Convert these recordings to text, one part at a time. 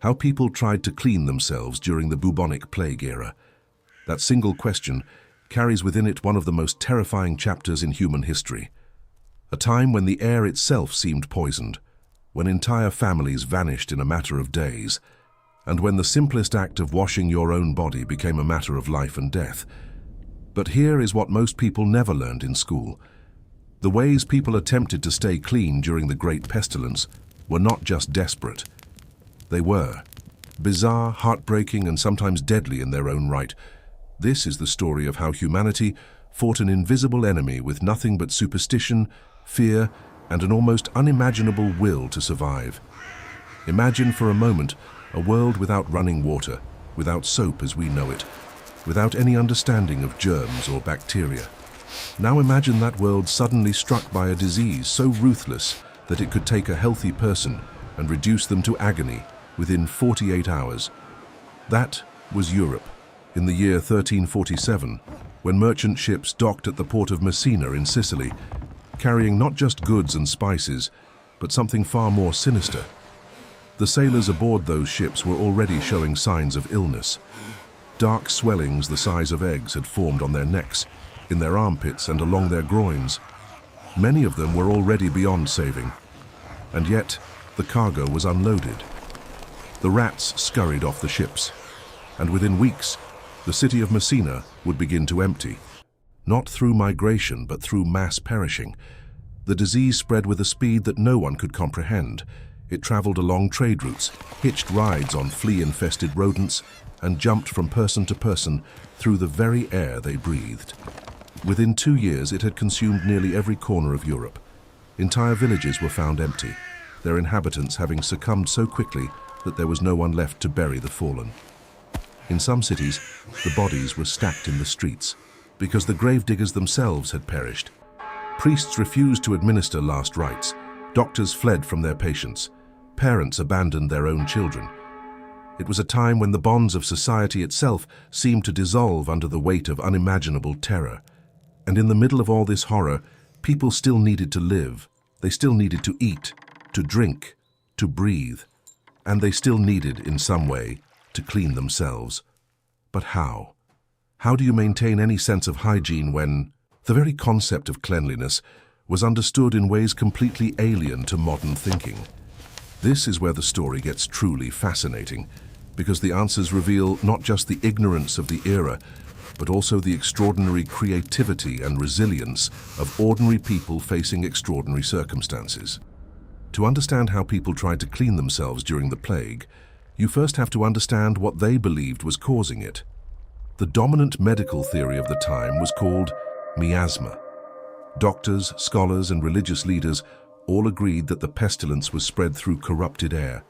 how people tried to clean themselves during the bubonic plague era. That single question carries within it one of the most terrifying chapters in human history. A time when the air itself seemed poisoned, when entire families vanished in a matter of days, and when the simplest act of washing your own body became a matter of life and death. But here is what most people never learned in school. The ways people attempted to stay clean during the Great Pestilence were not just desperate. They were bizarre, heartbreaking, and sometimes deadly in their own right. This is the story of how humanity fought an invisible enemy with nothing but superstition, fear, and an almost unimaginable will to survive. Imagine for a moment a world without running water, without soap as we know it, without any understanding of germs or bacteria. Now imagine that world suddenly struck by a disease so ruthless that it could take a healthy person and reduce them to agony within 48 hours. That was Europe in the year 1347, when merchant ships docked at the port of Messina in Sicily, carrying not just goods and spices, but something far more sinister. The sailors aboard those ships were already showing signs of illness. Dark swellings the size of eggs had formed on their necks, in their armpits and along their groins. Many of them were already beyond saving, and yet the cargo was unloaded. The rats scurried off the ships, and within weeks, the city of Messina would begin to empty. Not through migration, but through mass perishing. The disease spread with a speed that no one could comprehend. It traveled along trade routes, hitched rides on flea-infested rodents, and jumped from person to person through the very air they breathed. Within 2 years, it had consumed nearly every corner of Europe. Entire villages were found empty, their inhabitants having succumbed so quickly that there was no one left to bury the fallen. In some cities, the bodies were stacked in the streets, because the gravediggers themselves had perished. Priests refused to administer last rites, doctors fled from their patients, parents abandoned their own children. It was a time when the bonds of society itself seemed to dissolve under the weight of unimaginable terror. And in the middle of all this horror, people still needed to live. They still needed to eat, to drink, to breathe. And they still needed, in some way, to clean themselves. But how? How do you maintain any sense of hygiene when the very concept of cleanliness was understood in ways completely alien to modern thinking? This is where the story gets truly fascinating, because the answers reveal not just the ignorance of the era, but also the extraordinary creativity and resilience of ordinary people facing extraordinary circumstances. To understand how people tried to clean themselves during the plague, you first have to understand what they believed was causing it. The dominant medical theory of the time was called miasma. Doctors, scholars, and religious leaders all agreed that the pestilence was spread through corrupted air.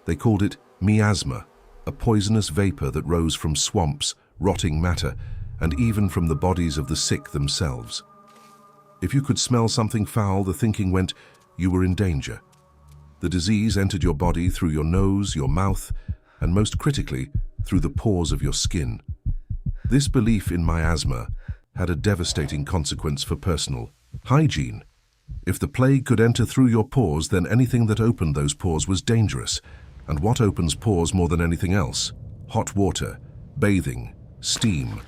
They called it miasma, a poisonous vapor that rose from swamps, rotting matter, and even from the bodies of the sick themselves. If you could smell something foul, the thinking went, you were in danger. The disease entered your body through your nose, your mouth, and most critically, through the pores of your skin. This belief in miasma had a devastating consequence for personal hygiene. If the plague could enter through your pores, then anything that opened those pores was dangerous. And what opens pores more than anything else? Hot water, bathing, steam.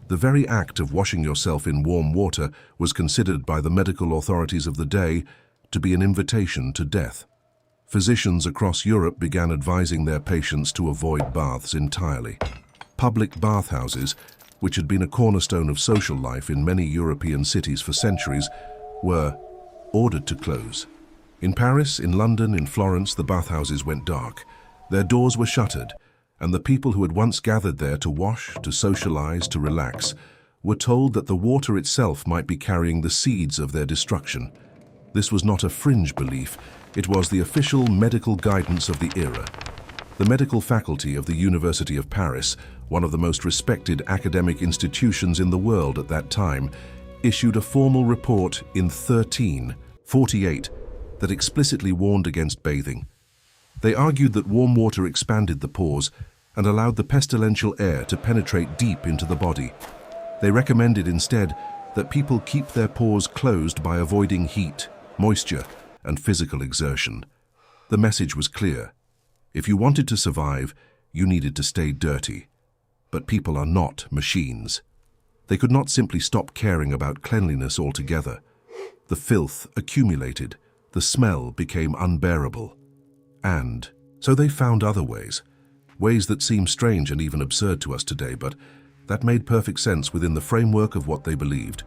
The very act of washing yourself in warm water was considered by the medical authorities of the day to be an invitation to death. Physicians across Europe began advising their patients to avoid baths entirely. Public bathhouses, which had been a cornerstone of social life in many European cities for centuries, were ordered to close. In Paris, in London, in Florence, the bathhouses went dark. Their doors were shuttered, and the people who had once gathered there to wash, to socialize, to relax, were told that the water itself might be carrying the seeds of their destruction. This was not a fringe belief, it was the official medical guidance of the era. The medical faculty of the University of Paris, one of the most respected academic institutions in the world at that time, issued a formal report in 1348 that explicitly warned against bathing. They argued that warm water expanded the pores and allowed the pestilential air to penetrate deep into the body. They recommended instead that people keep their pores closed by avoiding heat, moisture, and physical exertion. The message was clear. If you wanted to survive, you needed to stay dirty. But people are not machines. They could not simply stop caring about cleanliness altogether. The filth accumulated, the smell became unbearable. And so they found other ways that seem strange and even absurd to us today, but that made perfect sense within the framework of what they believed.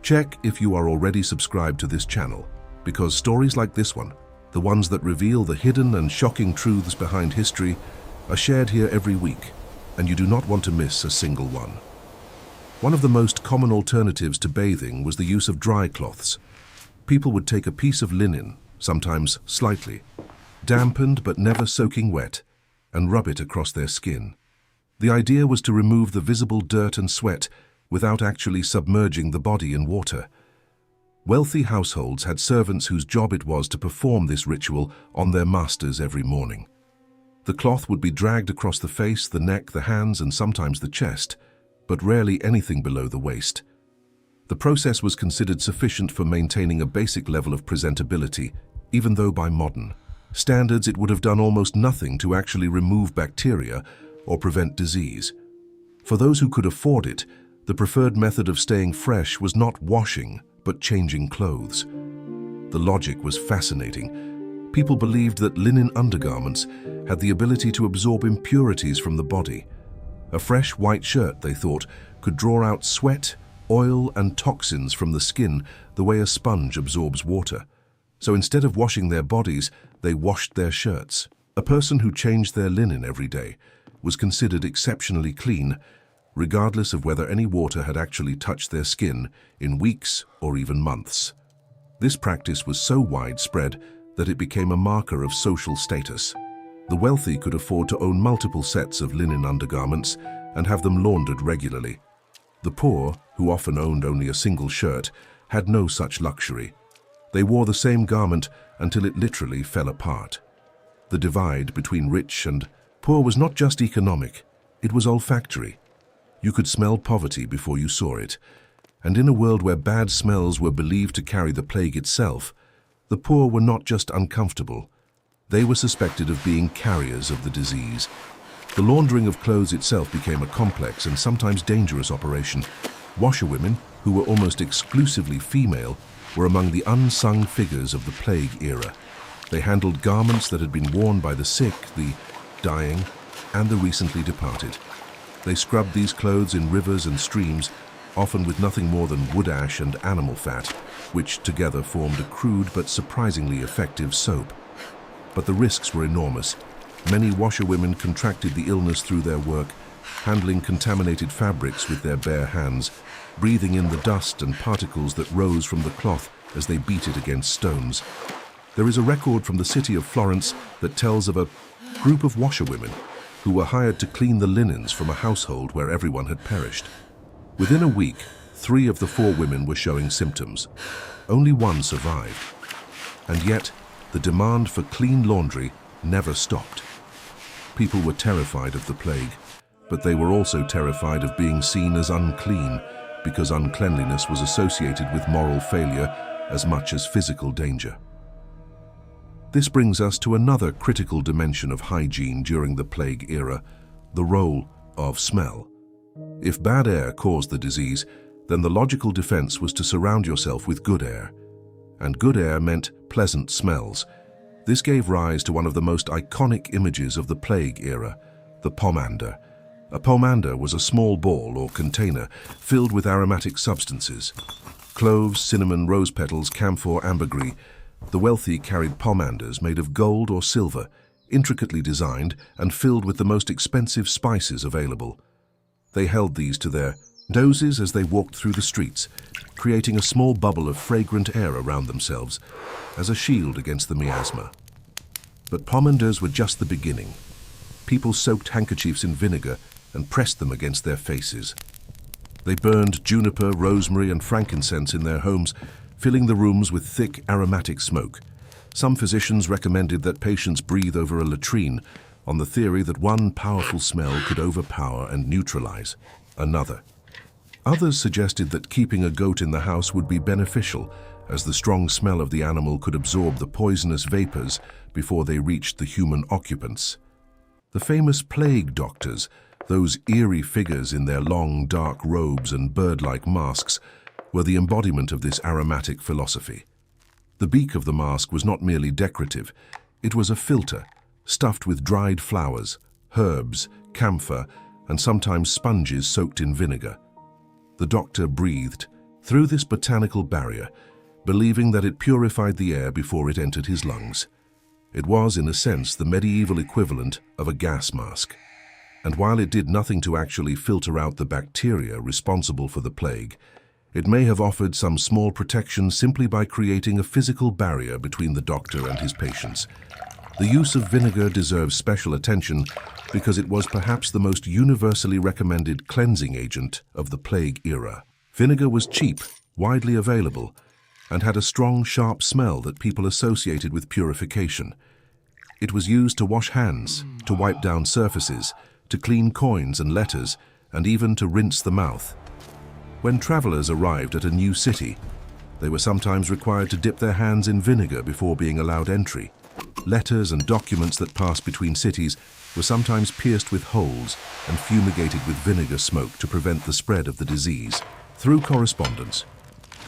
Check if you are already subscribed to this channel, because stories like this one, the ones that reveal the hidden and shocking truths behind history, are shared here every week, and you do not want to miss a single one. One of the most common alternatives to bathing was the use of dry cloths. People would take a piece of linen, sometimes slightly, dampened but never soaking wet, and rub it across their skin. The idea was to remove the visible dirt and sweat without actually submerging the body in water. Wealthy households had servants whose job it was to perform this ritual on their masters every morning. The cloth would be dragged across the face, the neck, the hands, and sometimes the chest, but rarely anything below the waist. The process was considered sufficient for maintaining a basic level of presentability, even though by modern standards it would have done almost nothing to actually remove bacteria or prevent disease. For those who could afford it, the preferred method of staying fresh was not washing, but changing clothes. The logic was fascinating. People believed that linen undergarments had the ability to absorb impurities from the body. A fresh white shirt, they thought, could draw out sweat, oil, and toxins from the skin the way a sponge absorbs water. So instead of washing their bodies, they washed their shirts. A person who changed their linen every day was considered exceptionally clean, regardless of whether any water had actually touched their skin in weeks or even months. This practice was so widespread that it became a marker of social status. The wealthy could afford to own multiple sets of linen undergarments and have them laundered regularly. The poor, who often owned only a single shirt, had no such luxury. They wore the same garment until it literally fell apart. The divide between rich and poor was not just economic, it was olfactory. You could smell poverty before you saw it, and in a world where bad smells were believed to carry the plague itself, the poor were not just uncomfortable, they were suspected of being carriers of the disease. The laundering of clothes itself became a complex and sometimes dangerous operation. Washerwomen, who were almost exclusively female, were among the unsung figures of the plague era. They handled garments that had been worn by the sick, the dying, and the recently departed. They scrubbed these clothes in rivers and streams, often with nothing more than wood ash and animal fat, which together formed a crude but surprisingly effective soap. But the risks were enormous. Many washerwomen contracted the illness through their work, handling contaminated fabrics with their bare hands, breathing in the dust and particles that rose from the cloth as they beat it against stones. There is a record from the city of Florence that tells of a group of washerwomen who were hired to clean the linens from a household where everyone had perished. Within a week, 3 of the 4 women were showing symptoms. Only 1 survived. And yet, the demand for clean laundry never stopped. People were terrified of the plague, but they were also terrified of being seen as unclean, because uncleanliness was associated with moral failure as much as physical danger. This brings us to another critical dimension of hygiene during the plague era, the role of smell. If bad air caused the disease, then the logical defense was to surround yourself with good air. And good air meant pleasant smells. This gave rise to one of the most iconic images of the plague era, the pomander. A pomander was a small ball or container filled with aromatic substances. Cloves, cinnamon, rose petals, camphor, ambergris. The wealthy carried pomanders made of gold or silver, intricately designed and filled with the most expensive spices available. They held these to their noses as they walked through the streets, creating a small bubble of fragrant air around themselves as a shield against the miasma. But pomanders were just the beginning. People soaked handkerchiefs in vinegar and pressed them against their faces. They burned juniper, rosemary, and frankincense in their homes, filling the rooms with thick, aromatic smoke. Some physicians recommended that patients breathe over a latrine, on the theory that one powerful smell could overpower and neutralize another. Others suggested that keeping a goat in the house would be beneficial, as the strong smell of the animal could absorb the poisonous vapors before they reached the human occupants. The famous plague doctors, those eerie figures in their long, dark robes and bird-like masks, were the embodiment of this aromatic philosophy. The beak of the mask was not merely decorative, it was a filter, stuffed with dried flowers, herbs, camphor, and sometimes sponges soaked in vinegar. The doctor breathed through this botanical barrier, believing that it purified the air before it entered his lungs. It was, in a sense, the medieval equivalent of a gas mask. And while it did nothing to actually filter out the bacteria responsible for the plague, it may have offered some small protection simply by creating a physical barrier between the doctor and his patients. The use of vinegar deserves special attention because it was perhaps the most universally recommended cleansing agent of the plague era. Vinegar was cheap, widely available, and had a strong, sharp smell that people associated with purification. It was used to wash hands, to wipe down surfaces, to clean coins and letters, and even to rinse the mouth. When travelers arrived at a new city, they were sometimes required to dip their hands in vinegar before being allowed entry. Letters and documents that passed between cities were sometimes pierced with holes and fumigated with vinegar smoke to prevent the spread of the disease. Through correspondence.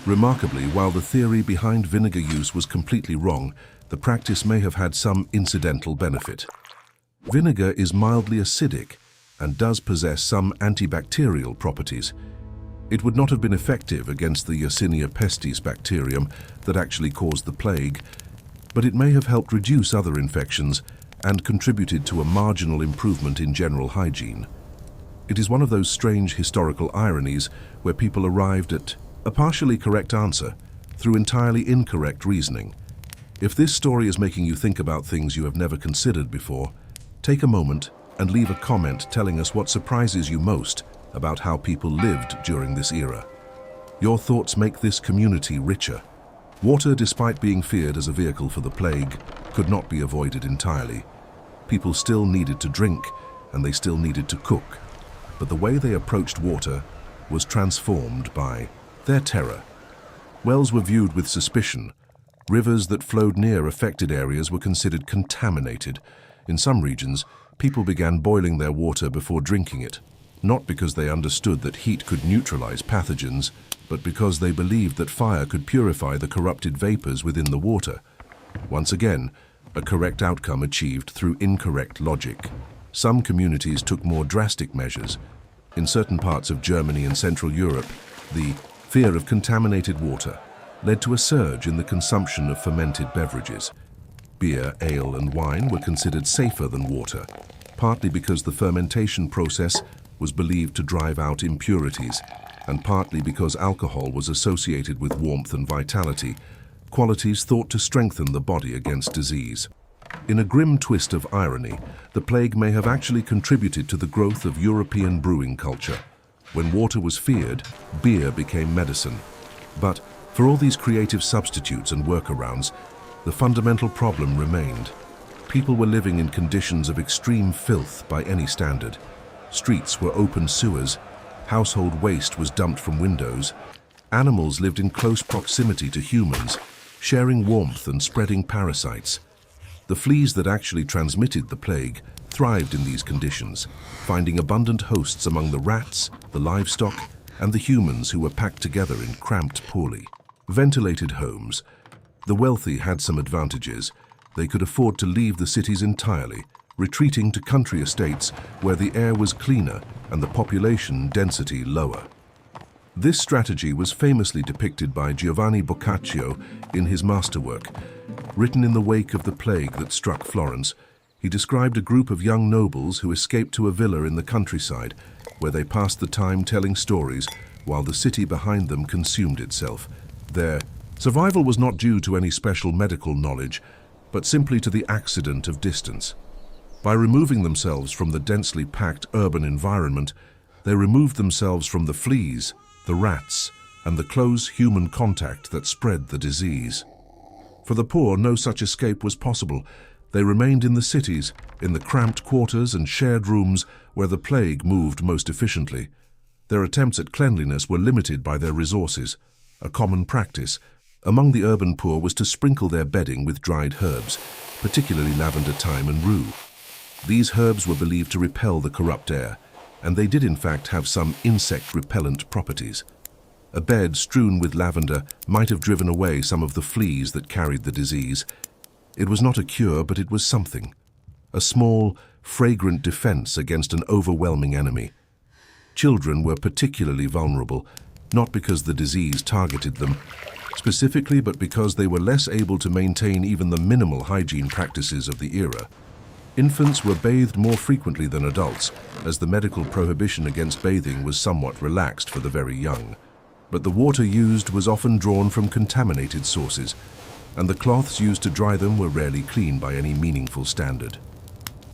Remarkably, while the theory behind vinegar use was completely wrong, the practice may have had some incidental benefit. Vinegar is mildly acidic and does possess some antibacterial properties. It would not have been effective against the Yersinia pestis bacterium that actually caused the plague, but it may have helped reduce other infections and contributed to a marginal improvement in general hygiene. It is one of those strange historical ironies where people arrived at a partially correct answer through entirely incorrect reasoning. If this story is making you think about things you have never considered before, take a moment and leave a comment telling us what surprises you most about how people lived during this era. Your thoughts make this community richer. Water, despite being feared as a vehicle for the plague, could not be avoided entirely. People still needed to drink, and they still needed to cook. But the way they approached water was transformed by their terror. Wells were viewed with suspicion. Rivers that flowed near affected areas were considered contaminated. In some regions, people began boiling their water before drinking it, not because they understood that heat could neutralize pathogens, but because they believed that fire could purify the corrupted vapors within the water. Once again, a correct outcome achieved through incorrect logic. Some communities took more drastic measures. In certain parts of Germany and Central Europe, the fear of contaminated water led to a surge in the consumption of fermented beverages. Beer, ale, and wine were considered safer than water, partly because the fermentation process was believed to drive out impurities, and partly because alcohol was associated with warmth and vitality, qualities thought to strengthen the body against disease. In a grim twist of irony, the plague may have actually contributed to the growth of European brewing culture. When water was feared, beer became medicine. But for all these creative substitutes and workarounds, the fundamental problem remained. People were living in conditions of extreme filth by any standard. Streets were open sewers, household waste was dumped from windows, animals lived in close proximity to humans, sharing warmth and spreading parasites. The fleas that actually transmitted the plague thrived in these conditions, finding abundant hosts among the rats, the livestock, and the humans who were packed together in cramped, poorly ventilated homes. The wealthy had some advantages. They could afford to leave the cities entirely, retreating to country estates where the air was cleaner and the population density lower. This strategy was famously depicted by Giovanni Boccaccio in his masterwork. Written in the wake of the plague that struck Florence, he described a group of young nobles who escaped to a villa in the countryside, where they passed the time telling stories while the city behind them consumed itself. Their survival was not due to any special medical knowledge, but simply to the accident of distance. By removing themselves from the densely packed urban environment, they removed themselves from the fleas, the rats, and the close human contact that spread the disease. For the poor, no such escape was possible. They remained in the cities, in the cramped quarters and shared rooms where the plague moved most efficiently. Their attempts at cleanliness were limited by their resources. A common practice among the urban poor was to sprinkle their bedding with dried herbs, particularly lavender, thyme, and rue. These herbs were believed to repel the corrupt air, and they did in fact have some insect-repellent properties. A bed strewn with lavender might have driven away some of the fleas that carried the disease. It was not a cure, but it was something. A small, fragrant defense against an overwhelming enemy. Children were particularly vulnerable, not because the disease targeted them specifically, but because they were less able to maintain even the minimal hygiene practices of the era. Infants were bathed more frequently than adults, as the medical prohibition against bathing was somewhat relaxed for the very young. But the water used was often drawn from contaminated sources, and the cloths used to dry them were rarely clean by any meaningful standard.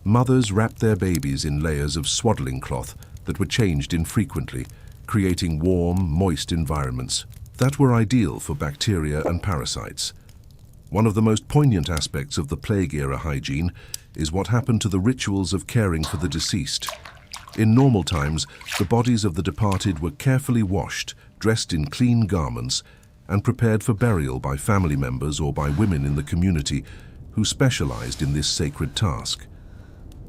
Mothers wrapped their babies in layers of swaddling cloth that were changed infrequently, creating warm, moist environments that were ideal for bacteria and parasites. One of the most poignant aspects of the plague-era hygiene is what happened to the rituals of caring for the deceased. In normal times, the bodies of the departed were carefully washed, dressed in clean garments, and prepared for burial by family members or by women in the community who specialized in this sacred task.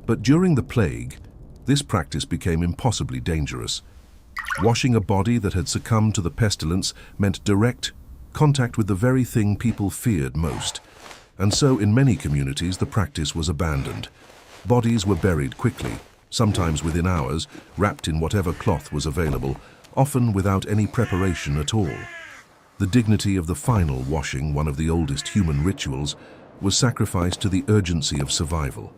But during the plague, this practice became impossibly dangerous. Washing a body that had succumbed to the pestilence meant direct contact with the very thing people feared most. And so in many communities the practice was abandoned. Bodies were buried quickly, sometimes within hours, wrapped in whatever cloth was available, often without any preparation at all. The dignity of the final washing, one of the oldest human rituals, was sacrificed to the urgency of survival.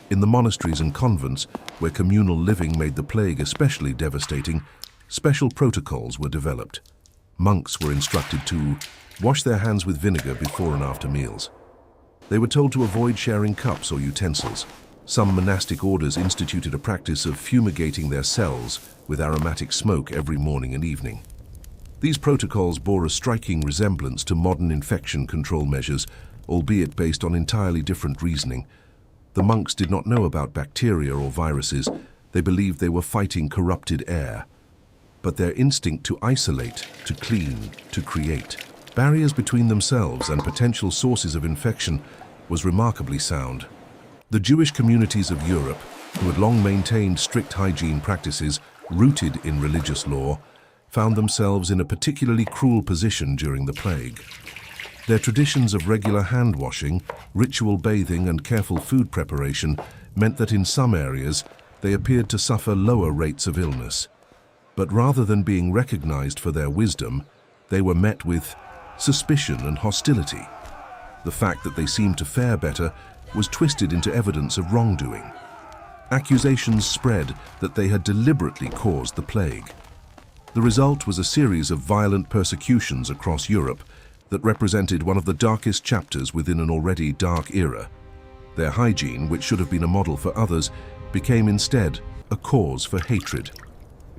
In the monasteries and convents, where communal living made the plague especially devastating, special protocols were developed. Monks were instructed to wash their hands with vinegar before and after meals. They were told to avoid sharing cups or utensils. Some monastic orders instituted a practice of fumigating their cells with aromatic smoke every morning and evening. These protocols bore a striking resemblance to modern infection control measures, albeit based on entirely different reasoning. The monks did not know about bacteria or viruses. They believed they were fighting corrupted air. But their instinct to isolate, to clean, to create barriers between themselves and potential sources of infection was remarkably sound. The Jewish communities of Europe, who had long maintained strict hygiene practices rooted in religious law, found themselves in a particularly cruel position during the plague. Their traditions of regular hand washing, ritual bathing, and careful food preparation meant that in some areas they appeared to suffer lower rates of illness. But rather than being recognized for their wisdom, they were met with suspicion and hostility. The fact that they seemed to fare better was twisted into evidence of wrongdoing. Accusations spread that they had deliberately caused the plague. The result was a series of violent persecutions across Europe that represented one of the darkest chapters within an already dark era. Their hygiene, which should have been a model for others, became instead a cause for hatred.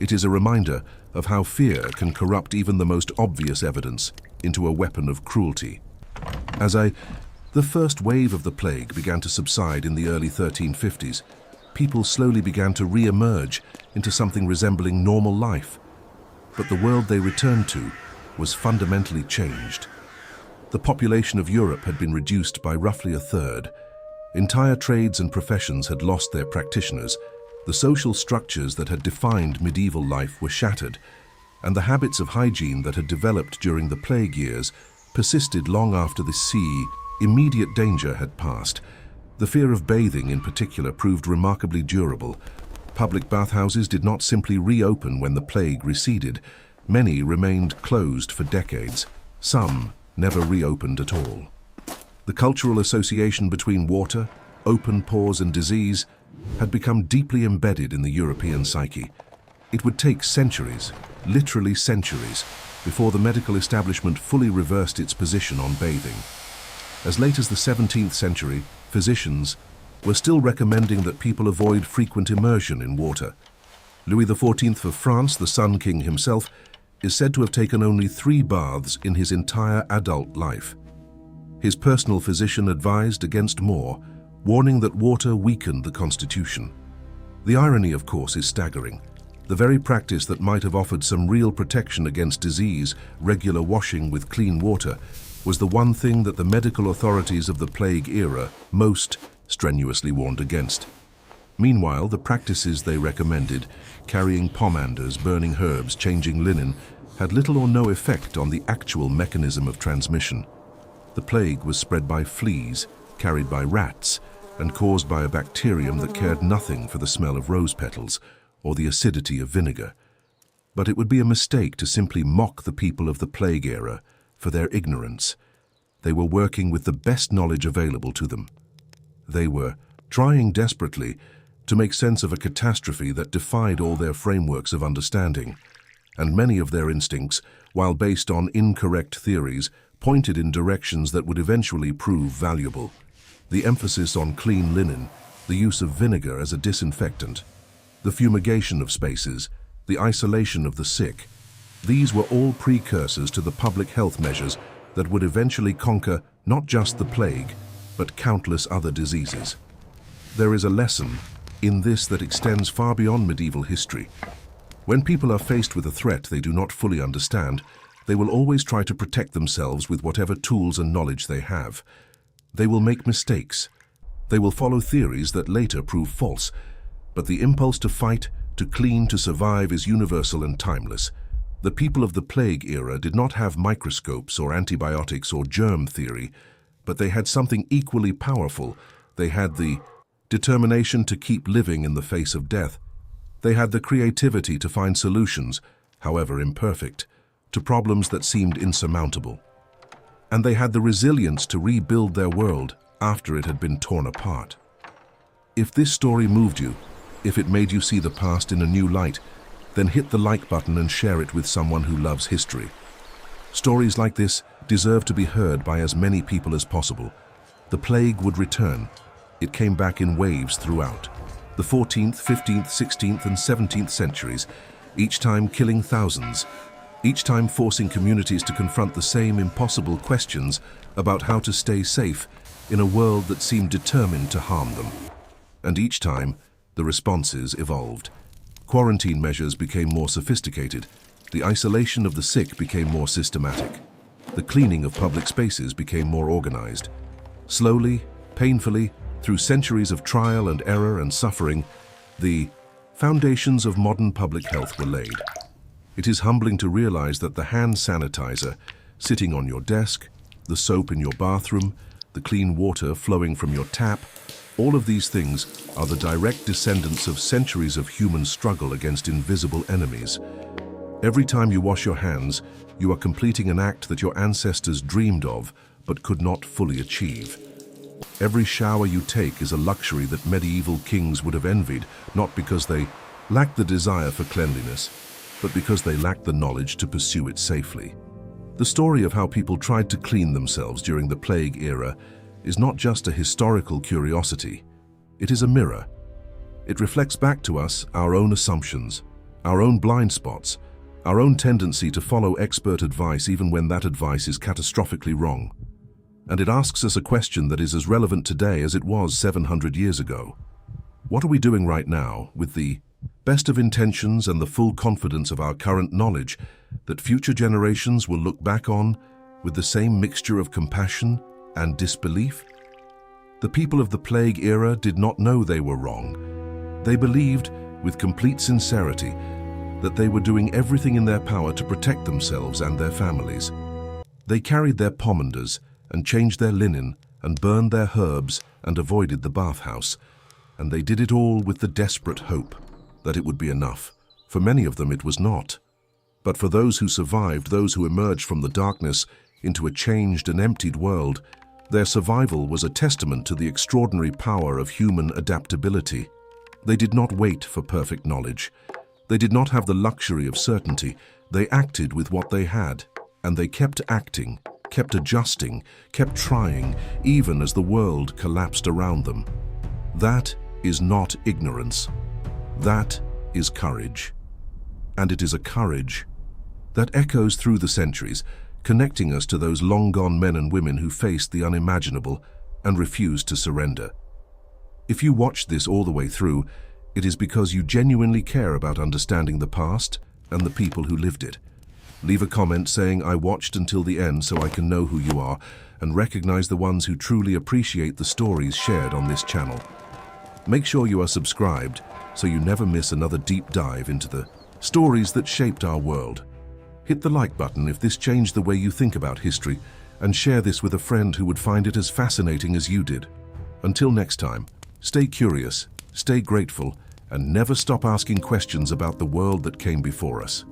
It is a reminder of how fear can corrupt even the most obvious evidence into a weapon of cruelty. The first wave of the plague began to subside in the early 1350s, people slowly began to re-emerge into something resembling normal life. But the world they returned to was fundamentally changed. The population of Europe had been reduced by roughly a third. Entire trades and professions had lost their practitioners. The social structures that had defined medieval life were shattered, and the habits of hygiene that had developed during the plague years persisted long after the immediate danger had passed. The fear of bathing in particular proved remarkably durable. Public bathhouses did not simply reopen when the plague receded. Many remained closed for decades. Some never reopened at all. The cultural association between water, open pores, and disease had become deeply embedded in the European psyche. It would take centuries, literally centuries, before the medical establishment fully reversed its position on bathing. As late as the 17th century, physicians were still recommending that people avoid frequent immersion in water. Louis XIV of France, the Sun King himself, is said to have taken only 3 baths in his entire adult life. His personal physician advised against more, warning that water weakened the constitution. The irony, of course, is staggering. The very practice that might have offered some real protection against disease, regular washing with clean water, was the one thing that the medical authorities of the plague era most strenuously warned against. Meanwhile, the practices they recommended, carrying pomanders, burning herbs, changing linen, had little or no effect on the actual mechanism of transmission. The plague was spread by fleas, carried by rats, and caused by a bacterium that cared nothing for the smell of rose petals or the acidity of vinegar. But it would be a mistake to simply mock the people of the plague era for their ignorance. They were working with the best knowledge available to them. They were trying desperately to make sense of a catastrophe that defied all their frameworks of understanding, and many of their instincts, while based on incorrect theories, pointed in directions that would eventually prove valuable. The emphasis on clean linen, the use of vinegar as a disinfectant, the fumigation of spaces, the isolation of the sick, these were all precursors to the public health measures that would eventually conquer not just the plague, but countless other diseases. There is a lesson in this that extends far beyond medieval history. When people are faced with a threat they do not fully understand, they will always try to protect themselves with whatever tools and knowledge they have. They will make mistakes. They will follow theories that later prove false. But the impulse to fight, to clean, to survive is universal and timeless. The people of the plague era did not have microscopes or antibiotics or germ theory, but they had something equally powerful. They had the determination to keep living in the face of death. They had the creativity to find solutions, however imperfect, to problems that seemed insurmountable. And they had the resilience to rebuild their world after it had been torn apart. If this story moved you, if it made you see the past in a new light, then hit the like button and share it with someone who loves history. Stories like this deserve to be heard by as many people as possible. The plague would return. It came back in waves throughout the 14th, 15th, 16th, and 17th centuries, each time killing thousands, each time forcing communities to confront the same impossible questions about how to stay safe in a world that seemed determined to harm them. And each time, the responses evolved. Quarantine measures became more sophisticated. The isolation of the sick became more systematic. The cleaning of public spaces became more organized. Slowly, painfully, through centuries of trial and error and suffering, the foundations of modern public health were laid. It is humbling to realize that the hand sanitizer sitting on your desk, the soap in your bathroom, the clean water flowing from your tap, all of these things are the direct descendants of centuries of human struggle against invisible enemies. Every time you wash your hands, you are completing an act that your ancestors dreamed of but could not fully achieve. Every shower you take is a luxury that medieval kings would have envied, not because they lacked the desire for cleanliness, but because they lacked the knowledge to pursue it safely. The story of how people tried to clean themselves during the plague era is not just a historical curiosity. It is a mirror. It reflects back to us our own assumptions, our own blind spots, our own tendency to follow expert advice even when that advice is catastrophically wrong. And it asks us a question that is as relevant today as it was 700 years ago. What are we doing right now with the best of intentions and the full confidence of our current knowledge that future generations will look back on with the same mixture of compassion and disbelief? The people of the plague era did not know they were wrong. They believed, with complete sincerity, that they were doing everything in their power to protect themselves and their families. They carried their pomanders and changed their linen and burned their herbs and avoided the bathhouse. And they did it all with the desperate hope that it would be enough. For many of them it was not. But for those who survived, those who emerged from the darkness into a changed and emptied world, their survival was a testament to the extraordinary power of human adaptability. They did not wait for perfect knowledge. They did not have the luxury of certainty. They acted with what they had, and they kept acting, kept adjusting, kept trying, even as the world collapsed around them. That is not ignorance. That is courage. And it is a courage that echoes through the centuries, connecting us to those long-gone men and women who faced the unimaginable and refused to surrender. If you watched this all the way through, it is because you genuinely care about understanding the past and the people who lived it. Leave a comment saying, "I watched until the end so I can know who you are," and recognize the ones who truly appreciate the stories shared on this channel. Make sure you are subscribed so you never miss another deep dive into the stories that shaped our world. Hit the like button if this changed the way you think about history, and share this with a friend who would find it as fascinating as you did. Until next time, stay curious, stay grateful, and never stop asking questions about the world that came before us.